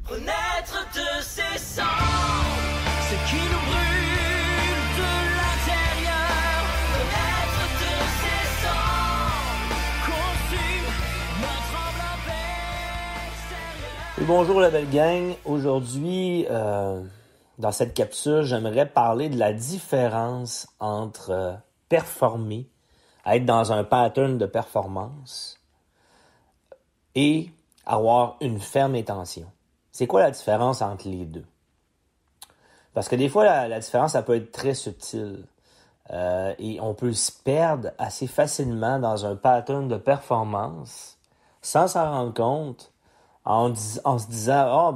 Renaître de ses cendres, ce qui nous brûle de l'intérieur. Renaître de ses cendres, consume notre enveloppe extérieure. Et bonjour la belle gang. Aujourd'hui, dans cette capsule, j'aimerais parler de la différence entre performer, être dans un pattern de performance et avoir une ferme intention. C'est quoi la différence entre les deux? Parce que des fois, la différence, ça peut être très subtile. Et on peut se perdre assez facilement dans un pattern de performance sans s'en rendre compte en se disant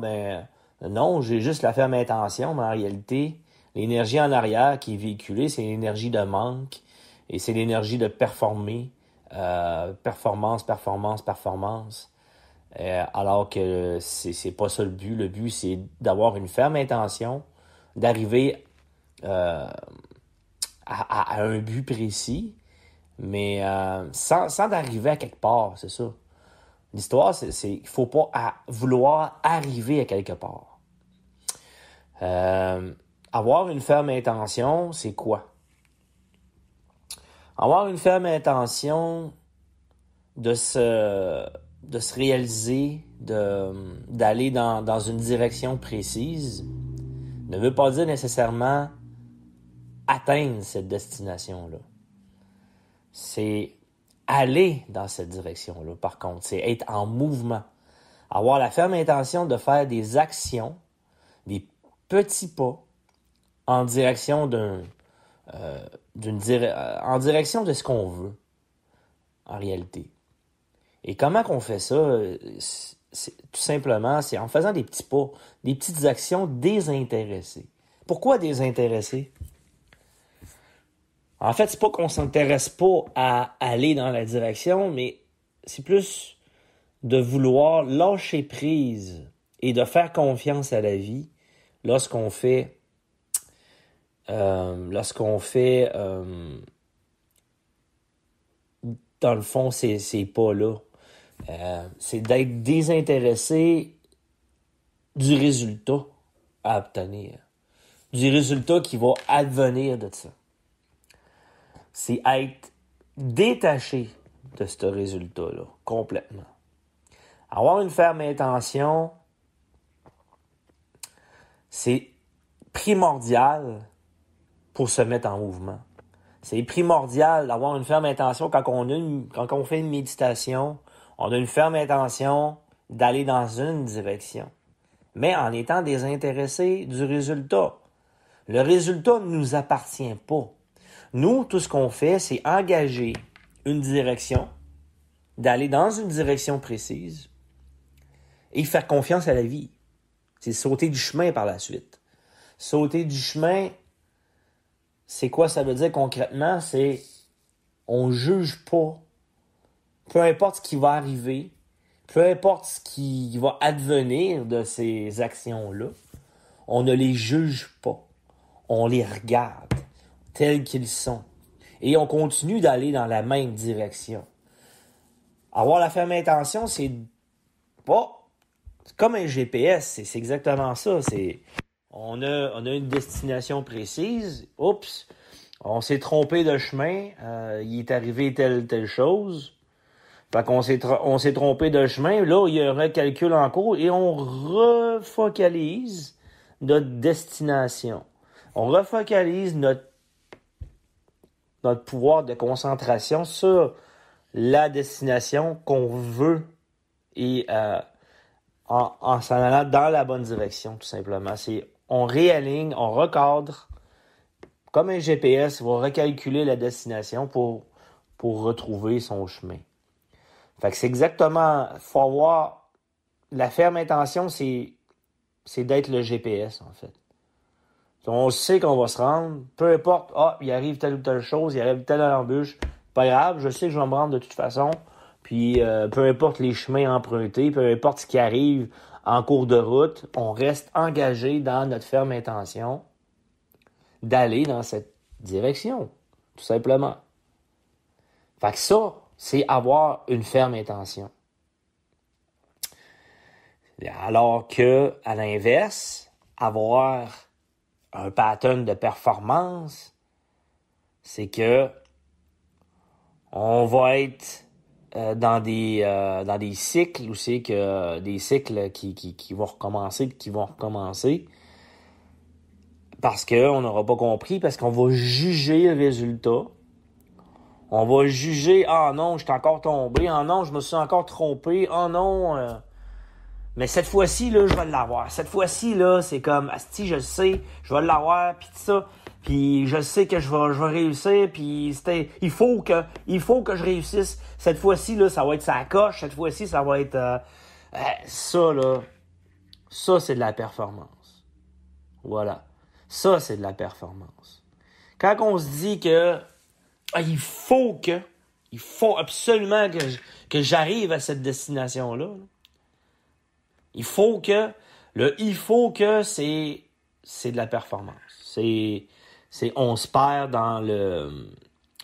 « non, j'ai juste la ferme intention », mais en réalité, l'énergie en arrière qui est véhiculée, c'est l'énergie de manque et c'est l'énergie de performer. Performance. Alors que c'est pas ça le but. Le but, c'est d'avoir une ferme intention, d'arriver à un but précis, mais sans d'arriver à quelque part, c'est ça. L'histoire, c'est qu'il faut pas vouloir arriver à quelque part. Avoir une ferme intention, c'est quoi? Avoir une ferme intention de se réaliser, d'aller dans une direction précise, ne veut pas dire nécessairement atteindre cette destination-là. C'est aller dans cette direction-là, par contre. C'est être en mouvement. Avoir la ferme intention de faire des actions, des petits pas, en direction en direction de ce qu'on veut, en réalité. Et comment qu'on fait ça? Tout simplement, c'est en faisant des petits pas, des petites actions désintéressées. Pourquoi désintéressées? En fait, c'est pas qu'on s'intéresse pas à aller dans la direction, mais c'est plus de vouloir lâcher prise et de faire confiance à la vie lorsqu'on fait dans le fond ces pas-là. C'est d'être désintéressé du résultat à obtenir, du résultat qui va advenir de ça. C'est être détaché de ce résultat-là, complètement. Avoir une ferme intention, c'est primordial pour se mettre en mouvement. C'est primordial d'avoir une ferme intention quand on fait une méditation. On a une ferme intention d'aller dans une direction, mais en étant désintéressé du résultat. Le résultat ne nous appartient pas. Nous, tout ce qu'on fait, c'est engager une direction, d'aller dans une direction précise et faire confiance à la vie. C'est sauter du chemin par la suite. Sauter du chemin, c'est quoi ça veut dire concrètement? C'est on juge pas. Peu importe ce qui va arriver, peu importe ce qui va advenir de ces actions-là, on ne les juge pas. On les regarde tels qu'ils sont. Et on continue d'aller dans la même direction. Avoir la ferme intention, c'est pas comme un GPS, c'est exactement ça. On a une destination précise. Oups, on s'est trompé de chemin. Il est arrivé telle chose. Fait qu'on on s'est trompé de chemin. Là, il y a un recalcul en cours et on refocalise notre destination. On refocalise notre pouvoir de concentration sur la destination qu'on veut et en s'en allant dans la bonne direction, tout simplement. On réaligne, on recadre. Comme un GPS, il va recalculer la destination pour retrouver son chemin. Fait que c'est exactement, faut avoir la ferme intention, c'est d'être le GPS, en fait. On sait qu'on va se rendre, peu importe, il arrive telle ou telle chose, il arrive telle embûche, pas grave, je sais que je vais me rendre de toute façon, puis peu importe les chemins empruntés, peu importe ce qui arrive en cours de route, on reste engagé dans notre ferme intention d'aller dans cette direction, tout simplement. Fait que ça, c'est avoir une ferme intention. Alors que, à l'inverse, avoir un pattern de performance, c'est que on va être dans des cycles où c'est que des cycles qui vont recommencer, parce qu'on n'aura pas compris, parce qu'on va juger le résultat. On va juger, ah non, je suis encore tombé, ah non, je me suis encore trompé, ah non, mais cette fois-ci, là, je vais l'avoir. Cette fois-ci, là, c'est comme, asti, je le sais, je vais l'avoir, pis tout ça, puis je sais que je vais réussir, puis il faut que je réussisse. Cette fois-ci, là, ça va être sa coche, cette fois-ci, ça va être, ça, là, ça, c'est de la performance. Voilà. Ça, c'est de la performance. Quand on se dit que il faut absolument que j'arrive à cette destination-là. Il faut que c'est de la performance. On se perd dans le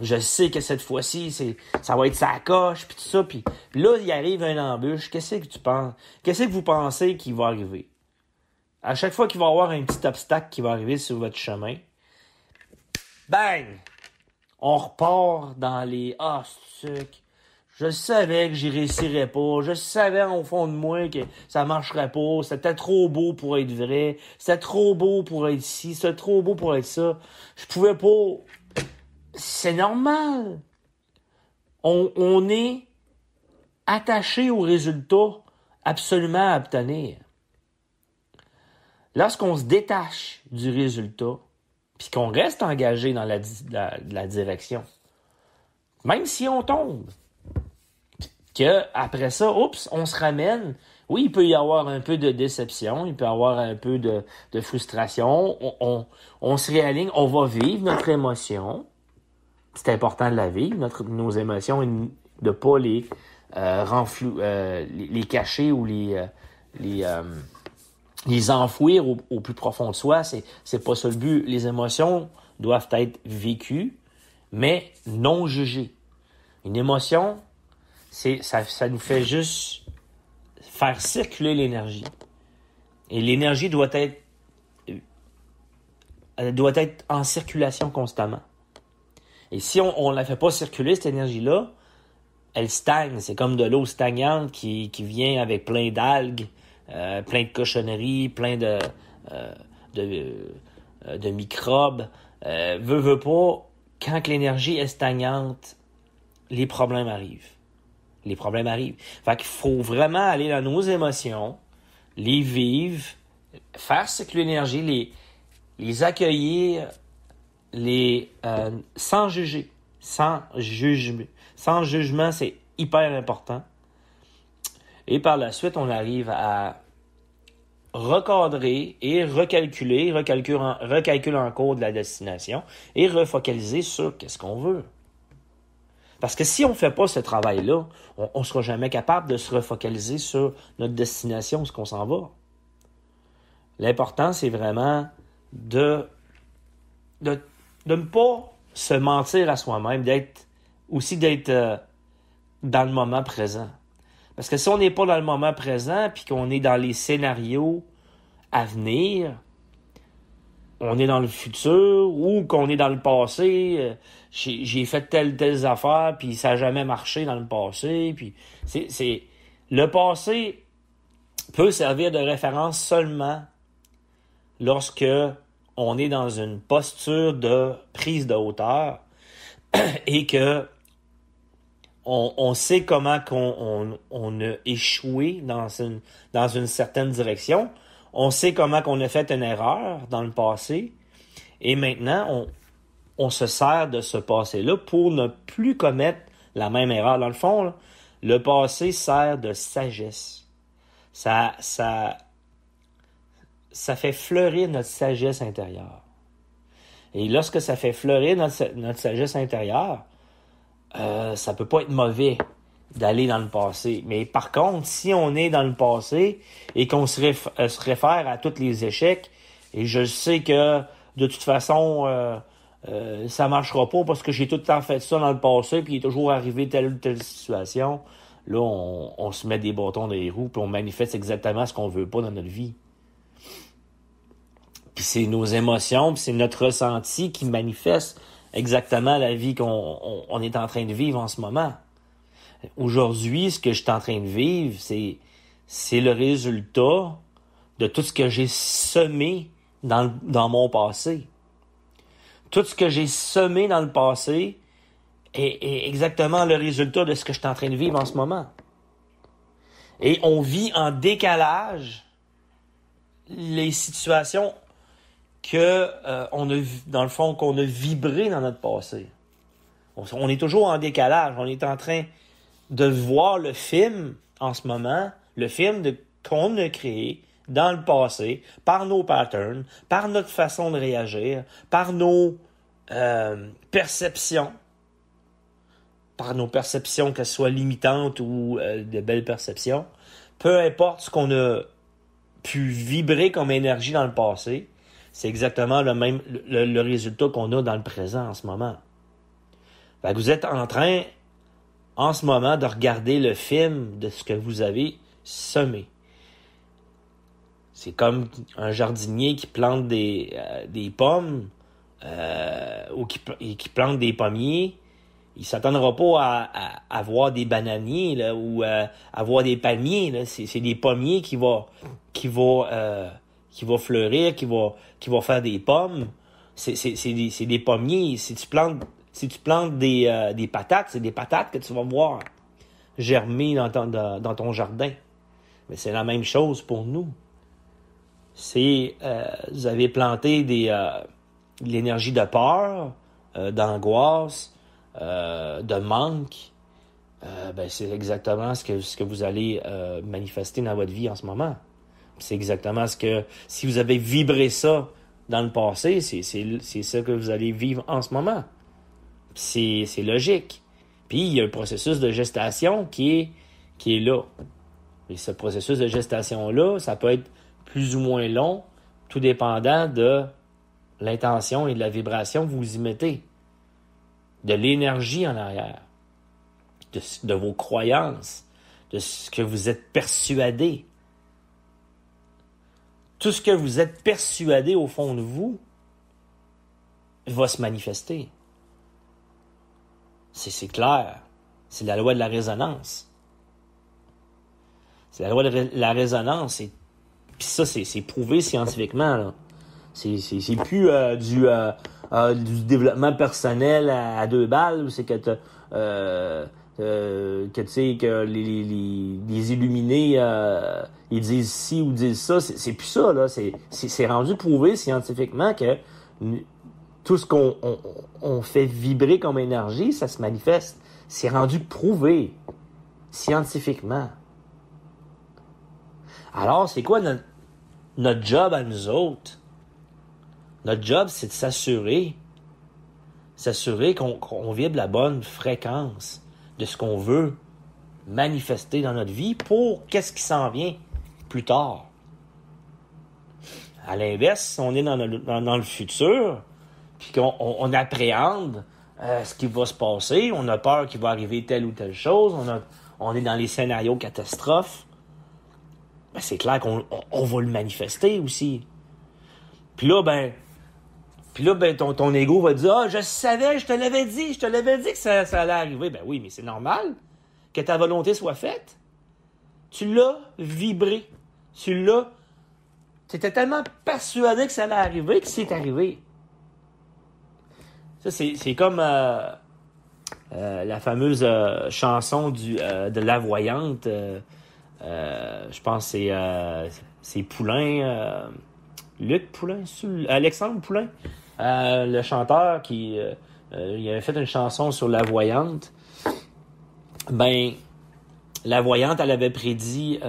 je sais que cette fois-ci ça va être sa coche puis tout ça puis là il arrive une embûche. Qu'est-ce que tu penses? Qu'est-ce que vous pensez qui va arriver? À chaque fois qu'il va y avoir un petit obstacle qui va arriver sur votre chemin, bang! On repart dans les « Ah, sucre, je savais que j'y réussirais pas, je savais au fond de moi que ça marcherait pas, c'était trop beau pour être vrai, c'était trop beau pour être ci, c'était trop beau pour être ça, je pouvais pas... » C'est normal. On est attaché au résultat absolument à obtenir. Lorsqu'on se détache du résultat, puis qu'on reste engagé dans la direction, même si on tombe, que après ça, on se ramène. Oui, il peut y avoir un peu de déception, il peut y avoir un peu de frustration, on se réaligne, on va vivre notre émotion. C'est important de la vivre, nos émotions, et de ne pas les cacher ou les enfouir au plus profond de soi. C'est pas ça le but. Les émotions doivent être vécues, mais non jugées. Une émotion, ça nous fait juste faire circuler l'énergie. Et l'énergie doit être en circulation constamment. Et si on la fait pas circuler, cette énergie-là, elle stagne. C'est comme de l'eau stagnante qui vient avec plein d'algues, plein de cochonneries, plein de microbes. Veut pas, quand que l'énergie est stagnante, les problèmes arrivent. Fait qu'il faut vraiment aller dans nos émotions, les vivre, faire circuler l'énergie, les accueillir, sans juger. Sans jugement, c'est hyper important. Et par la suite, on arrive à recadrer et recalculer en cours de la destination et refocaliser sur qu'est-ce qu'on veut. Parce que si on ne fait pas ce travail-là, on ne sera jamais capable de se refocaliser sur notre destination, ce qu'on s'en va. L'important, c'est vraiment de ne pas se mentir à soi-même, d'être dans le moment présent. Parce que si on n'est pas dans le moment présent puis qu'on est dans les scénarios à venir, on est dans le futur ou qu'on est dans le passé, j'ai fait telles affaires puis ça n'a jamais marché dans le passé. Puis le passé peut servir de référence seulement lorsque on est dans une posture de prise de hauteur et que on sait comment on a échoué dans une certaine direction. On sait comment qu'on a fait une erreur dans le passé. Et maintenant, on se sert de ce passé-là pour ne plus commettre la même erreur. Dans le fond, là, le passé sert de sagesse. Ça fait fleurir notre sagesse intérieure. Et lorsque ça fait fleurir notre sagesse intérieure, ça peut pas être mauvais d'aller dans le passé. Mais par contre, si on est dans le passé et qu'on se réfère à tous les échecs, et je sais que de toute façon, ça marchera pas parce que j'ai tout le temps fait ça dans le passé puis il est toujours arrivé telle ou telle situation, là, on se met des bâtons dans les roues, puis on manifeste exactement ce qu'on veut pas dans notre vie. Puis c'est nos émotions, puis c'est notre ressenti qui manifeste exactement la vie qu'on est en train de vivre en ce moment. Aujourd'hui, ce que je suis en train de vivre, c'est le résultat de tout ce que j'ai semé dans mon passé. Tout ce que j'ai semé dans le passé est exactement le résultat de ce que je suis en train de vivre en ce moment. Et on vit en décalage les situations que on a, dans le fond, qu'on a vibré dans notre passé. On est toujours en décalage. On est en train de voir le film en ce moment, le film qu'on a créé dans le passé, par nos patterns, par notre façon de réagir, par nos perceptions, qu'elles soient limitantes ou de belles perceptions. Peu importe ce qu'on a pu vibrer comme énergie dans le passé, c'est exactement le résultat qu'on a dans le présent en ce moment. Fait que vous êtes en train, en ce moment, de regarder le film de ce que vous avez semé. C'est comme un jardinier qui plante des pommes ou qui plante des pommiers. Il s'attendra pas à voir des bananiers là, ou à voir des palmiers. Là. C'est des pommiers qui vont fleurir, qui va faire des pommes. C'est des pommiers. Si tu plantes des patates, c'est des patates que tu vas voir germer dans ton jardin. Mais c'est la même chose pour nous. Vous avez planté de l'énergie de peur, d'angoisse, de manque. C'est exactement ce que vous allez manifester dans votre vie en ce moment. C'est exactement si vous avez vibré ça dans le passé, c'est ça que vous allez vivre en ce moment. C'est logique. Puis il y a un processus de gestation qui est là. Et ce processus de gestation-là, ça peut être plus ou moins long, tout dépendant de l'intention et de la vibration que vous y mettez, de l'énergie en arrière, de vos croyances, de ce que vous êtes persuadé. Tout ce que vous êtes persuadé au fond de vous va se manifester. C'est clair. C'est la loi de la résonance. C'est la loi de la résonance. Puis ça, c'est prouvé scientifiquement. Là. C'est plus du développement personnel à deux balles, où c'est que tu sais que les illuminés ils disent ci ou disent ça. C'est plus ça, là. C'est rendu prouvé scientifiquement que tout ce qu'on fait vibrer comme énergie, ça se manifeste. C'est rendu prouvé scientifiquement. Alors, c'est quoi notre job à nous autres? Notre job, c'est de s'assurer qu'on vibre la bonne fréquence de ce qu'on veut manifester dans notre vie pour qu'est-ce qui s'en vient plus tard. À l'inverse, on est dans le futur, puis qu'on appréhende ce qui va se passer, on a peur qu'il va arriver telle ou telle chose, on est dans les scénarios catastrophes, c'est clair qu'on va le manifester aussi. Puis là, ton ego va dire « Ah, je savais, je te l'avais dit que ça allait arriver. » Ben oui, mais c'est normal que ta volonté soit faite. Tu l'as vibré. Tu étais tellement persuadé que ça allait arriver que c'est arrivé. Ça, c'est comme la fameuse chanson de La Voyante. Je pense que c'est Poulain, Luc Poulain, Alexandre Poulain, le chanteur qui il avait fait une chanson sur La Voyante. Ben, La Voyante, elle avait prédit,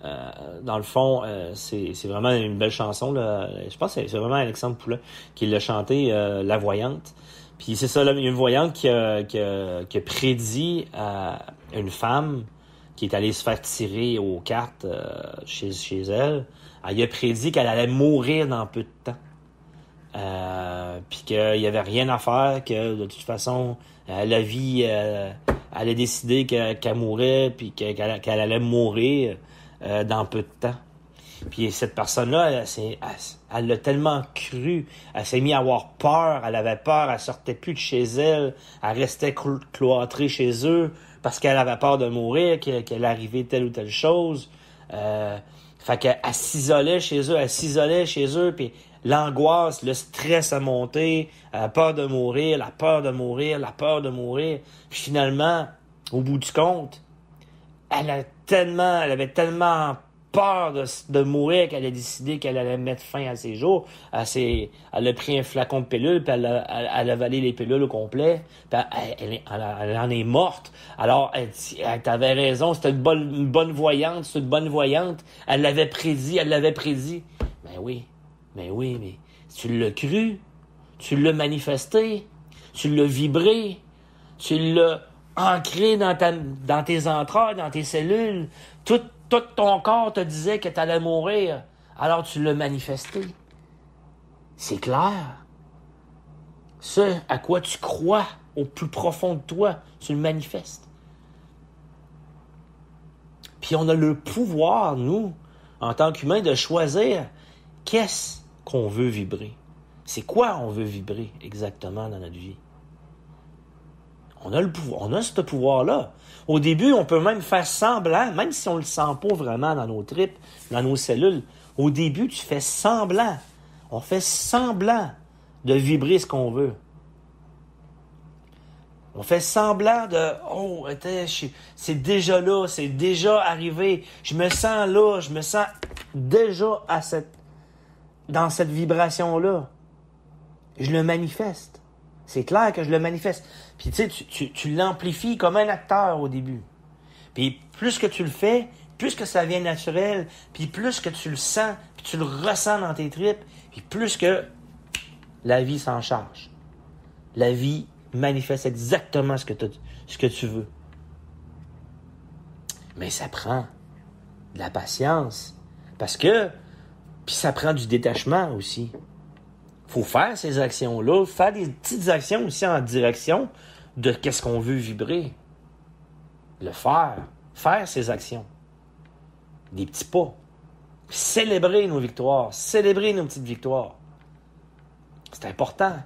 dans le fond, c'est vraiment une belle chanson, là. Je pense que c'est vraiment Alexandre Poulain qui l'a chanté, La Voyante. Puis c'est ça, là, il y a une voyante qui a prédit à une femme qui est allée se faire tirer aux cartes chez elle. Elle a prédit qu'elle allait mourir dans peu de temps. puis qu'il n'y avait rien à faire, que de toute façon, la vie, elle a décidé qu'elle mourrait, puis qu'elle allait mourir dans peu de temps. Puis cette personne-là, elle l'a tellement cru, elle s'est mise à avoir peur, elle avait peur, elle sortait plus de chez elle, elle restait cloîtrée chez eux, parce qu'elle avait peur de mourir, qu'elle arrivait telle ou telle chose. Fait qu'elle s'isolait chez eux, puis l'angoisse, le stress a monté, la peur de mourir, la peur de mourir. Puis finalement, au bout du compte, elle avait tellement peur de mourir qu'elle a décidé qu'elle allait mettre fin à ses jours. Elle a pris un flacon de pilules, puis elle a avalé les pilules au complet, puis elle en est morte. Alors, elle t'avait raison, c'était une bonne voyante, elle l'avait prédit. Mais tu l'as cru, tu l'as manifesté, tu l'as vibré, tu l'as ancré dans tes entrailles, dans tes cellules. Tout ton corps te disait que tu allais mourir, alors tu l'as manifesté. C'est clair. Ce à quoi tu crois au plus profond de toi, tu le manifestes. Puis on a le pouvoir, nous, en tant qu'humains, de choisir qu'est-ce qu'on veut vibrer. C'est quoi on veut vibrer exactement dans notre vie. On a le pouvoir, on a ce pouvoir-là. Au début, on peut même faire semblant, même si on le sent pas vraiment dans nos tripes, dans nos cellules. Au début, tu fais semblant. On fait semblant de vibrer ce qu'on veut. On fait semblant de « Oh, c'est déjà là, c'est déjà arrivé. Je me sens là, je me sens déjà dans cette vibration-là. » Je le manifeste. C'est clair que je le manifeste. Puis tu sais, tu l'amplifies comme un acteur au début. Puis plus que tu le fais, plus que ça vient naturel, puis plus que tu le sens, puis tu le ressens dans tes tripes, puis plus que la vie s'en charge. La vie manifeste exactement ce que tu veux. Mais ça prend de la patience. Puis ça prend du détachement aussi. Faut faire ces actions-là, faire des petites actions aussi en direction de qu'est-ce qu'on veut vibrer. Le faire ces actions. Des petits pas. Célébrer nos victoires, célébrer nos petites victoires. C'est important.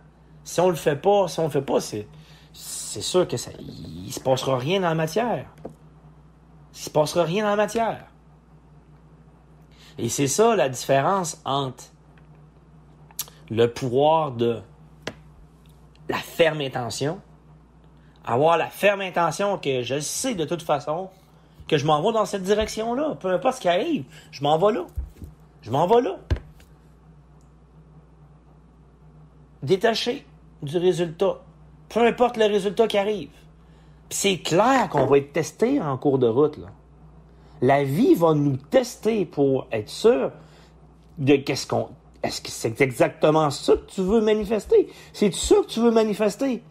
Si on le fait pas, c'est sûr que il se passera rien dans la matière. Il se passera rien dans la matière. Et c'est ça la différence entre le pouvoir de la ferme intention, avoir la ferme intention que je sais de toute façon que je m'en vais dans cette direction-là, peu importe ce qui arrive, je m'en vais là. Détaché du résultat, peu importe le résultat qui arrive. Puis c'est clair qu'on va être testé en cours de route, là. La vie va nous tester pour être sûr de est-ce que c'est exactement ça que tu veux manifester? C'est ça que tu veux manifester?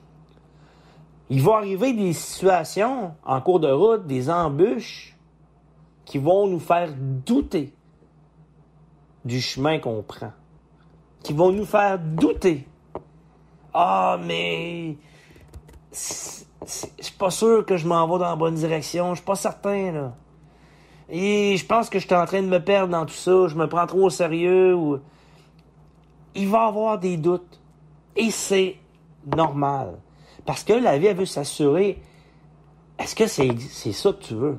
Il va arriver des situations en cours de route, des embûches qui vont nous faire douter du chemin qu'on prend. Qui vont nous faire douter. Ah, mais je suis pas sûr que je m'en vais dans la bonne direction. Je suis pas certain, là. Et je pense que je suis en train de me perdre dans tout ça. Je me prends trop au sérieux. Il va y avoir des doutes. Et c'est normal. Parce que la vie, elle veut s'assurer, est-ce que c'est ça que tu veux?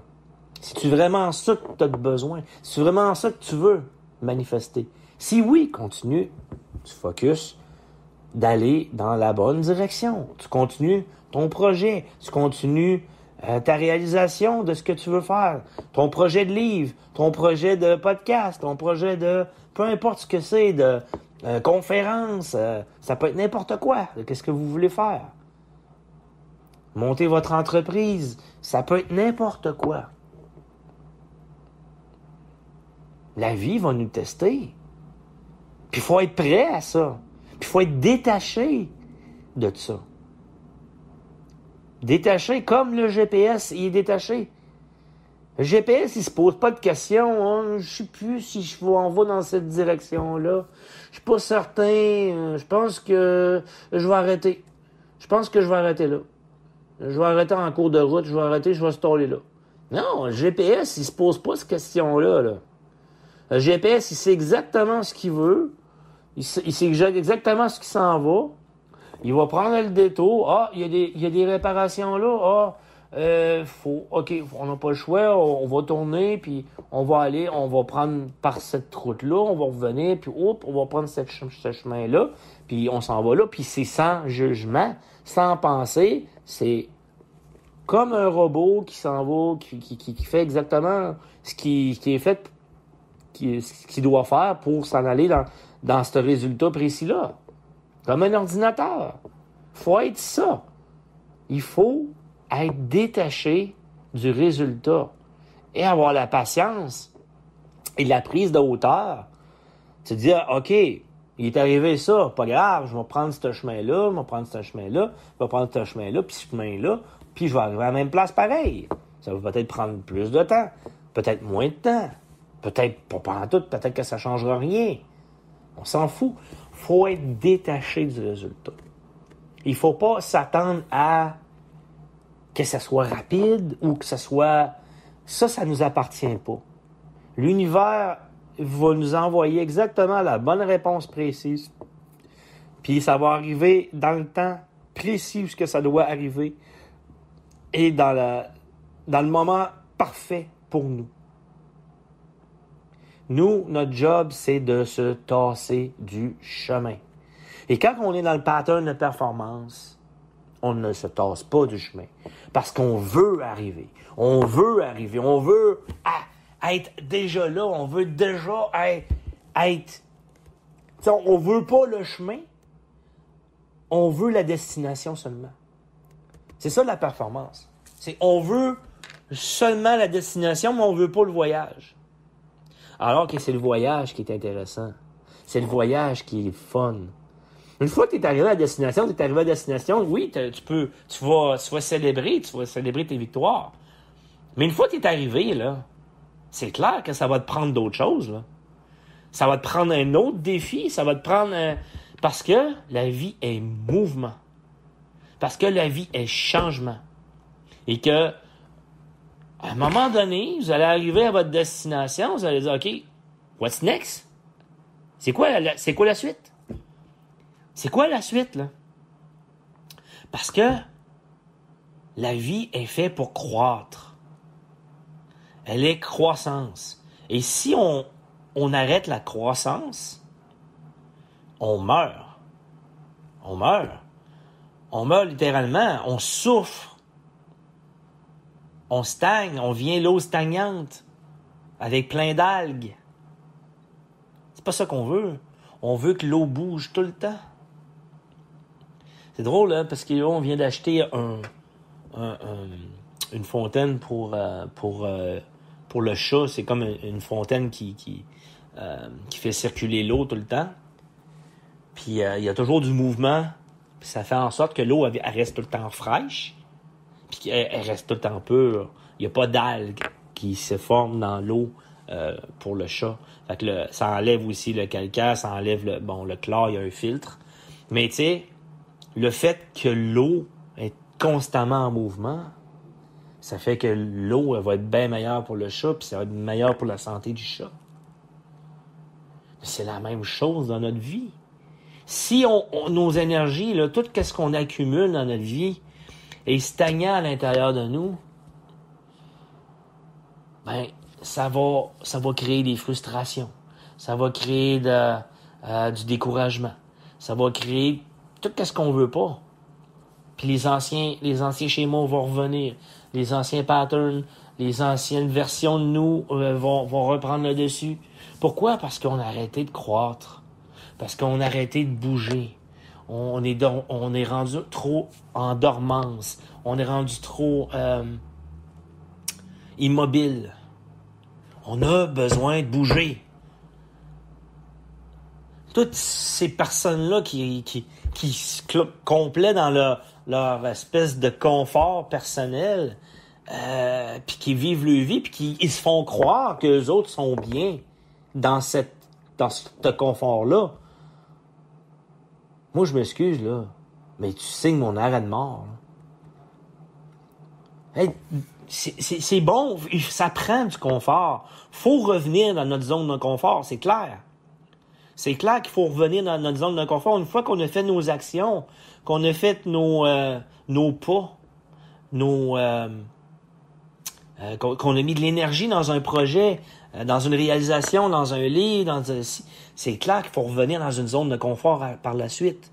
C'est-tu vraiment ça que tu as besoin? C'est vraiment ça que tu veux manifester? Si oui, continue, tu focuses d'aller dans la bonne direction. Tu continues ton projet. Tu continues ta réalisation de ce que tu veux faire. Ton projet de livre, ton projet de podcast, ton projet de peu importe ce que c'est, de conférence, ça peut être n'importe quoi. Qu'est-ce que vous voulez faire? Monter votre entreprise, ça peut être n'importe quoi. La vie va nous tester. Puis il faut être prêt à ça. Puis il faut être détaché de ça. Détaché comme le GPS, il est détaché. Le GPS, il se pose pas de questions. Hein. Je sais plus si on va dans cette direction-là. Je suis pas certain. Je pense que je vais arrêter. Je pense que je vais arrêter là. Je vais arrêter en cours de route. Je vais staller là. Non, le GPS, il se pose pas cette question-là. Là. Le GPS, il sait exactement ce qu'il veut. Il sait exactement ce qui s'en va. Il va prendre le détour. Ah, il y a des réparations là. On n'a pas le choix. On va tourner, puis on va prendre par cette route-là. On va revenir, puis on va prendre ce chemin-là. Puis on s'en va là. Puis c'est sans jugement, sans pensée. C'est comme un robot qui s'en va, qui fait exactement ce qui est fait, ce qu'il doit faire pour s'en aller dans ce résultat précis-là. Comme un ordinateur. Faut être ça. Il faut être détaché du résultat et avoir la patience et la prise de hauteur. Se dire, OK, il est arrivé ça, pas grave, je vais prendre ce chemin-là, je vais prendre ce chemin-là, puis ce chemin-là, puis je vais arriver à la même place pareil. Ça va peut-être prendre plus de temps, peut-être moins de temps, peut-être pas pendant tout, peut-être que ça ne changera rien. On s'en fout. Faut être détaché du résultat. Il faut pas s'attendre à que ça soit rapide ou que ça soit... Ça nous appartient pas. L'univers va nous envoyer exactement la bonne réponse précise. Puis ça va arriver dans le temps précis où ce que ça doit arriver et dans le moment parfait pour nous. Nous, notre job, c'est de se tasser du chemin. Et quand on est dans le pattern de performance, on ne se tasse pas du chemin. Parce qu'on veut arriver. On veut être déjà là. On veut déjà être... On veut pas le chemin. On veut la destination seulement. C'est ça la performance. On veut seulement la destination, mais on veut pas le voyage. Alors que c'est le voyage qui est intéressant. C'est le voyage qui est fun. Une fois que tu es arrivé à la destination, oui, tu vas célébrer tes victoires. Mais une fois que tu es arrivé, là, c'est clair que ça va te prendre d'autres choses. Là. Ça va te prendre un autre défi, ça va te prendre... Parce que la vie est mouvement. Parce que la vie est changement. Et que à un moment donné, vous allez arriver à votre destination, vous allez dire, OK, what's next? C'est quoi la suite? C'est quoi la suite, là? Parce que la vie est faite pour croître. Elle est croissance. Et si on arrête la croissance, on meurt. On meurt. On meurt littéralement. On souffre. On stagne, on vient l'eau stagnante, avec plein d'algues. C'est pas ça qu'on veut. On veut que l'eau bouge tout le temps. C'est drôle, hein, parce que là, on vient d'acheter une fontaine pour le chat. C'est comme une fontaine qui fait circuler l'eau tout le temps. Puis il y a toujours du mouvement. Puis ça fait en sorte que l'eau elle reste tout le temps fraîche. Puis elle reste tout le temps pure. Il n'y a pas d'algues qui se forment dans l'eau pour le chat. Fait que ça enlève aussi le calcaire, ça enlève le chlore, il y a un filtre. Mais tu sais, le fait que l'eau est constamment en mouvement, ça fait que l'eau elle va être bien meilleure pour le chat, puis ça va être meilleur pour la santé du chat. Mais c'est la même chose dans notre vie. Si nos énergies, là, tout ce qu'on accumule dans notre vie, est stagnant à l'intérieur de nous, ben ça va créer des frustrations, ça va créer du découragement, ça va créer tout ce qu'on veut pas. Puis les anciens schémas vont revenir, les anciens patterns, les anciennes versions de nous vont reprendre le dessus. Pourquoi? Parce qu'on a arrêté de croître, parce qu'on a arrêté de bouger. On est rendu trop en dormance. On est rendu trop immobile. On a besoin de bouger. Toutes ces personnes-là qui se complètent dans leur espèce de confort personnel, puis qui vivent leur vie, puis qui ils se font croire que les autres sont bien dans ce confort-là. Moi, je m'excuse, là, mais tu signes mon arrêt de mort. Hey, c'est bon, ça prend du confort. Faut revenir dans notre zone de confort, c'est clair. C'est clair qu'il faut revenir dans notre zone de confort. Une fois qu'on a fait nos actions, qu'on a fait nos pas, qu'on a mis de l'énergie dans un projet, dans une réalisation, dans un livre, c'est clair qu'il faut revenir dans une zone de confort par la suite.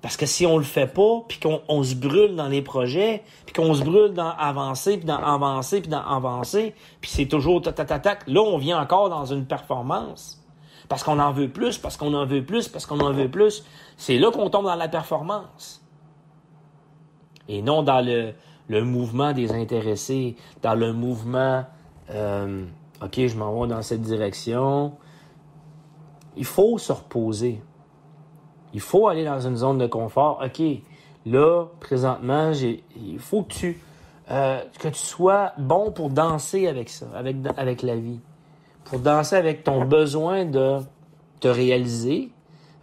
Parce que si on le fait pas, puis qu'on se brûle dans les projets, puis qu'on se brûle dans avancer, puis dans avancer, puis dans avancer, puis c'est toujours tac, là on vient encore dans une performance. Parce qu'on en veut plus, parce qu'on en veut plus, parce qu'on en veut plus. C'est là qu'on tombe dans la performance. Et non dans le mouvement des intéressés, dans le mouvement OK, je m'en vais dans cette direction. Il faut se reposer. Il faut aller dans une zone de confort. OK, là, présentement, il faut que tu sois bon pour danser avec ça, avec la vie. Pour danser avec ton besoin de te réaliser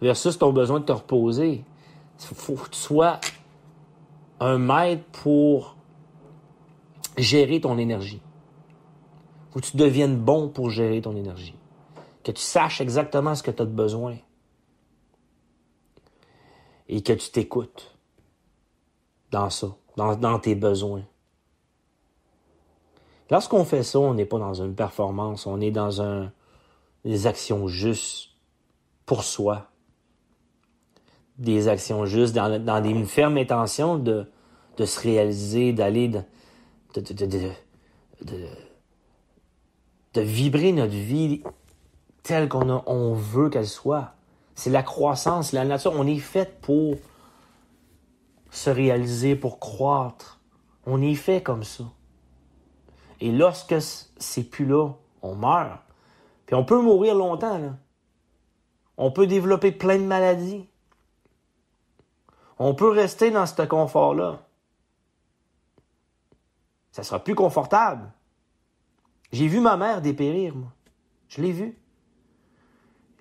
versus ton besoin de te reposer. Il faut que tu sois un maître pour gérer ton énergie. Il faut que tu deviennes bon pour gérer ton énergie. Que tu saches exactement ce que tu as de besoin. Et que tu t'écoutes dans ça, dans tes besoins. Lorsqu'on fait ça, on n'est pas dans une performance, on est dans des actions justes pour soi. Des actions justes dans une ferme intention de se réaliser, d'aller de vibrer notre vie telle on veut qu'elle soit. C'est la croissance, la nature. On est fait pour se réaliser, pour croître. On est fait comme ça. Et lorsque c'est plus là, on meurt. Puis on peut mourir longtemps, là. On peut développer plein de maladies. On peut rester dans ce confort-là. Ça sera plus confortable. J'ai vu ma mère dépérir, moi. Je l'ai vu.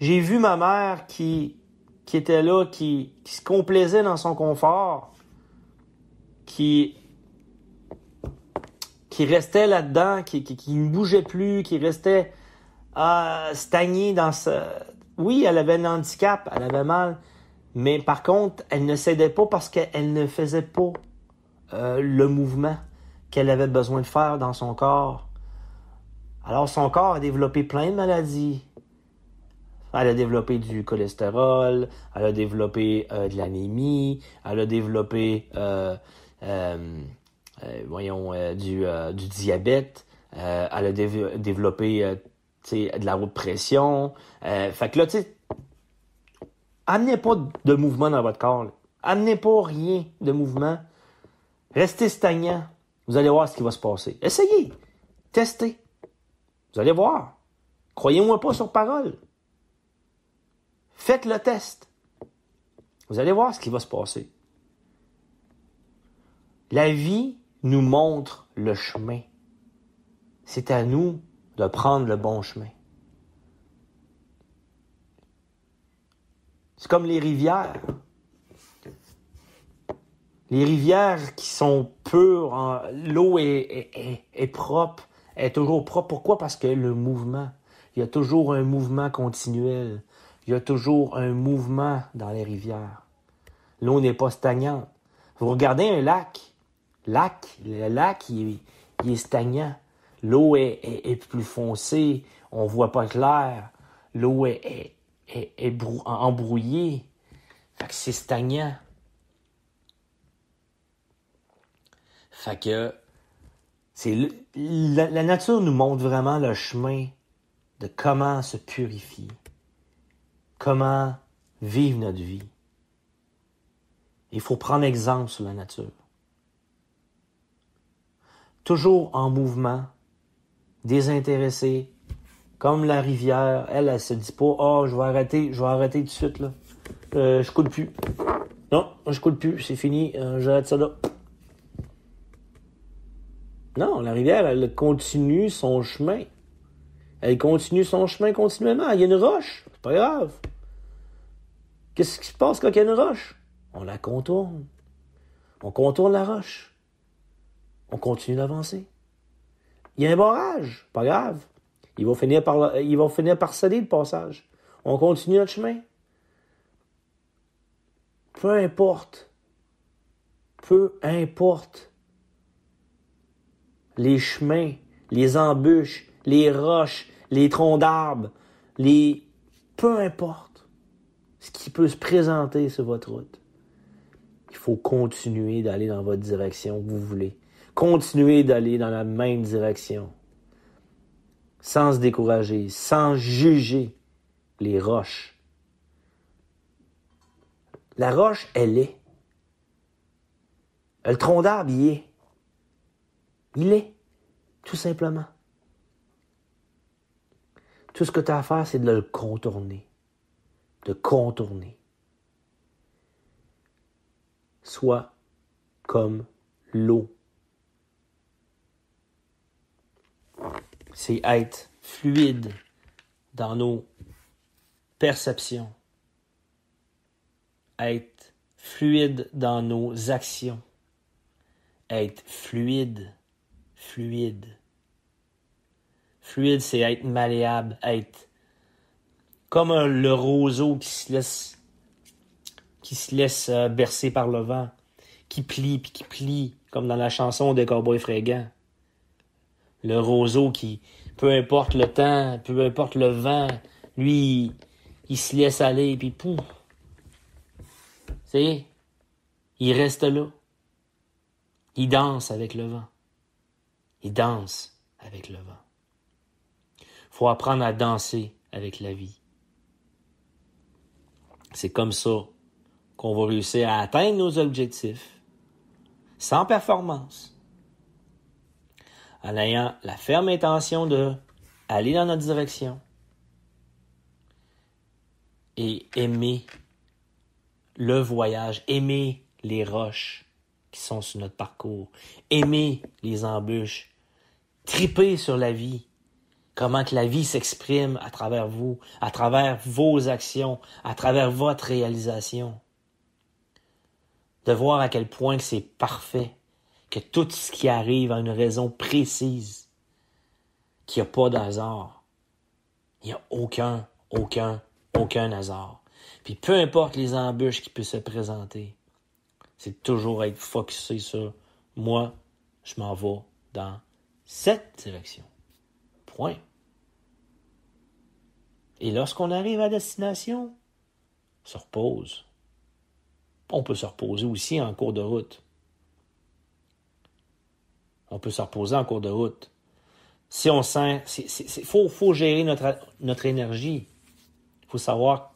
J'ai vu ma mère qui était là, qui se complaisait dans son confort, qui restait là-dedans, qui ne bougeait plus, qui restait stagnée dans ce... Oui, elle avait un handicap, elle avait mal, mais par contre, elle ne cédait pas parce qu'elle ne faisait pas le mouvement qu'elle avait besoin de faire dans son corps. Alors, son corps a développé plein de maladies. Elle a développé du cholestérol, elle a développé de l'anémie, elle a développé du diabète, elle a développé de la haute pression. Fait que là, tu sais, amenez pas de mouvement dans votre corps. Là. Amenez pas rien de mouvement. Restez stagnant. Vous allez voir ce qui va se passer. Essayez. Testez. Vous allez voir. Croyez-moi pas sur parole. Faites le test. Vous allez voir ce qui va se passer. La vie nous montre le chemin. C'est à nous de prendre le bon chemin. C'est comme les rivières. Les rivières qui sont pures, l'eau est propre, est toujours propre. Pourquoi? Parce que le mouvement, il y a toujours un mouvement continuel. Il y a toujours un mouvement dans les rivières. L'eau n'est pas stagnante. Vous regardez un lac. Le lac, il est stagnant. L'eau est plus foncée. On voit pas clair. L'eau est embrouillée. Fait que c'est stagnant. Fait que la nature nous montre vraiment le chemin de comment se purifier. Comment vivre notre vie. Il faut prendre exemple sur la nature. Toujours en mouvement, désintéressé, comme la rivière. Elle se dit pas, je vais arrêter tout de suite, là. Je coule plus. Non, je coule plus, c'est fini, j'arrête ça là. Non, la rivière, elle continue son chemin. Elle continue son chemin continuellement. Il y a une roche. C'est pas grave. Qu'est-ce qui se passe quand il y a une roche? On la contourne. On contourne la roche. On continue d'avancer. Il y a un barrage. Pas grave. Ils vont finir par céder le passage. On continue notre chemin. Peu importe. Peu importe. Les chemins, les embûches, les roches, les troncs d'arbres, peu importe ce qui peut se présenter sur votre route. Il faut continuer d'aller dans votre direction que vous voulez. Continuer d'aller dans la même direction. Sans se décourager, sans juger les roches. La roche, elle est. Le tronc d'arbre, il est. Il est, tout simplement. Tout ce que tu as à faire, c'est de le contourner. De contourner. Sois comme l'eau. C'est être fluide dans nos perceptions. Être fluide dans nos actions. Être fluide. Fluide. Fluide, c'est être malléable, être comme le roseau qui se laisse bercer par le vent, qui plie, comme dans la chanson des Cowboys fringants. Le roseau qui, peu importe le temps, peu importe le vent, lui, il se laisse aller, puis pouf. C'est, il reste là. Il danse avec le vent. Il danse avec le vent. Faut apprendre à danser avec la vie. C'est comme ça qu'on va réussir à atteindre nos objectifs sans performance, en ayant la ferme intention de aller dans notre direction et aimer le voyage, aimer les roches qui sont sur notre parcours, aimer les embûches, triper sur la vie, comment que la vie s'exprime à travers vous, à travers vos actions, à travers votre réalisation. De voir à quel point que c'est parfait, que tout ce qui arrive a une raison précise, qu'il n'y a pas d'hasard. Il n'y a aucun hasard. Puis peu importe les embûches qui peuvent se présenter, c'est toujours être focusé sur moi, je m'en vais dans cette direction. Point. Et lorsqu'on arrive à destination, on se repose. On peut se reposer aussi en cours de route. On peut se reposer en cours de route. Si on sent... faut gérer notre énergie. Il faut savoir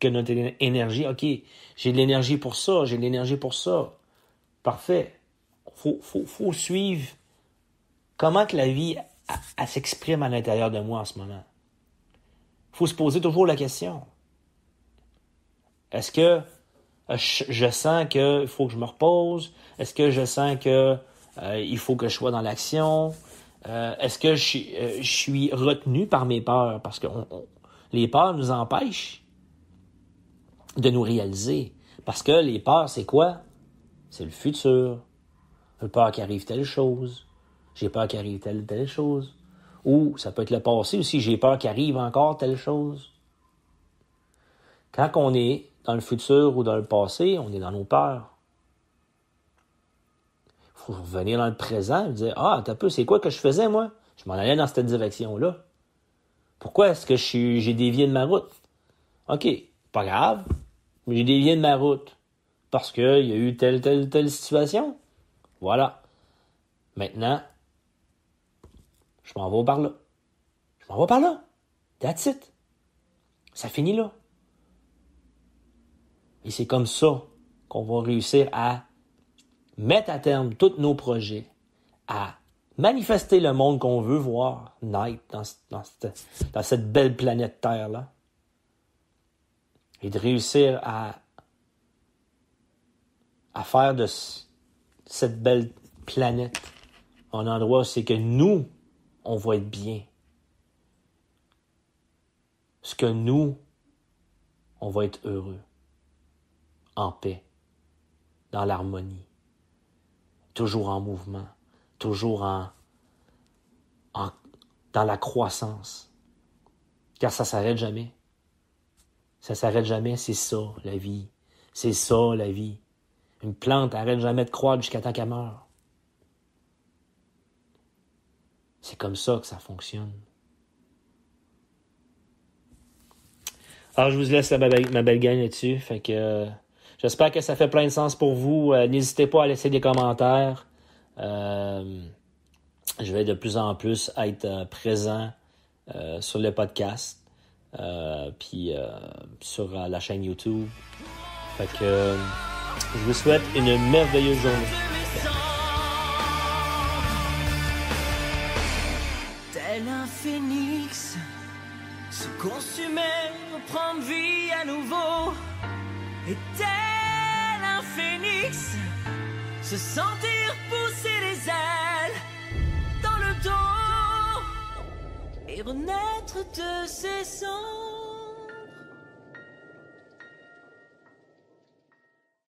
que notre énergie... OK, j'ai de l'énergie pour ça, j'ai de l'énergie pour ça. Parfait. Faut suivre comment que la vie elle s'exprime à l'intérieur de moi en ce moment. Il faut se poser toujours la question. Est-ce que je sens qu'il faut que je me repose? Est-ce que je sens que il faut que je sois dans l'action? Est-ce que je suis retenu par mes peurs? Parce que les peurs nous empêchent de nous réaliser. Parce que les peurs, c'est quoi? C'est le futur. J'ai peur qu'il arrive telle chose. J'ai peur qu'il arrive telle chose. Ou ça peut être le passé aussi. J'ai peur qu'il arrive encore telle chose. Quand on est dans le futur ou dans le passé, on est dans nos peurs. Il faut revenir dans le présent et dire « Ah, t'as peu, c'est quoi que je faisais, moi? Je m'en allais dans cette direction-là. Pourquoi est-ce que j'ai dévié de ma route? OK, pas grave, mais j'ai dévié de ma route parce qu'il y a eu telle situation. Voilà. Maintenant, je m'en vais par là. Je m'en vais par là. That's it. Ça finit là. Et c'est comme ça qu'on va réussir à mettre à terme tous nos projets, à manifester le monde qu'on veut voir naître dans cette belle planète Terre-là. Et de réussir à faire de cette belle planète, un endroit où c'est que nous, on va être bien. Ce que nous, on va être heureux, en paix, dans l'harmonie, toujours en mouvement, toujours dans la croissance. Car ça s'arrête jamais. Ça s'arrête jamais, c'est ça, la vie. C'est ça, la vie. Une plante n'arrête jamais de croître jusqu'à temps qu'elle meure. C'est comme ça que ça fonctionne. Alors, je vous laisse ma belle gang là-dessus. Fait que j'espère que ça fait plein de sens pour vous. N'hésitez pas à laisser des commentaires. Je vais de plus en plus être présent sur le podcast. Puis sur la chaîne YouTube. Fait que je vous souhaite une merveilleuse journée. Tel un phénix, se consumer, reprendre vie à nouveau. Et tel un phénix, se sentir pousser les ailes dans le dos et renaître de ses cendres.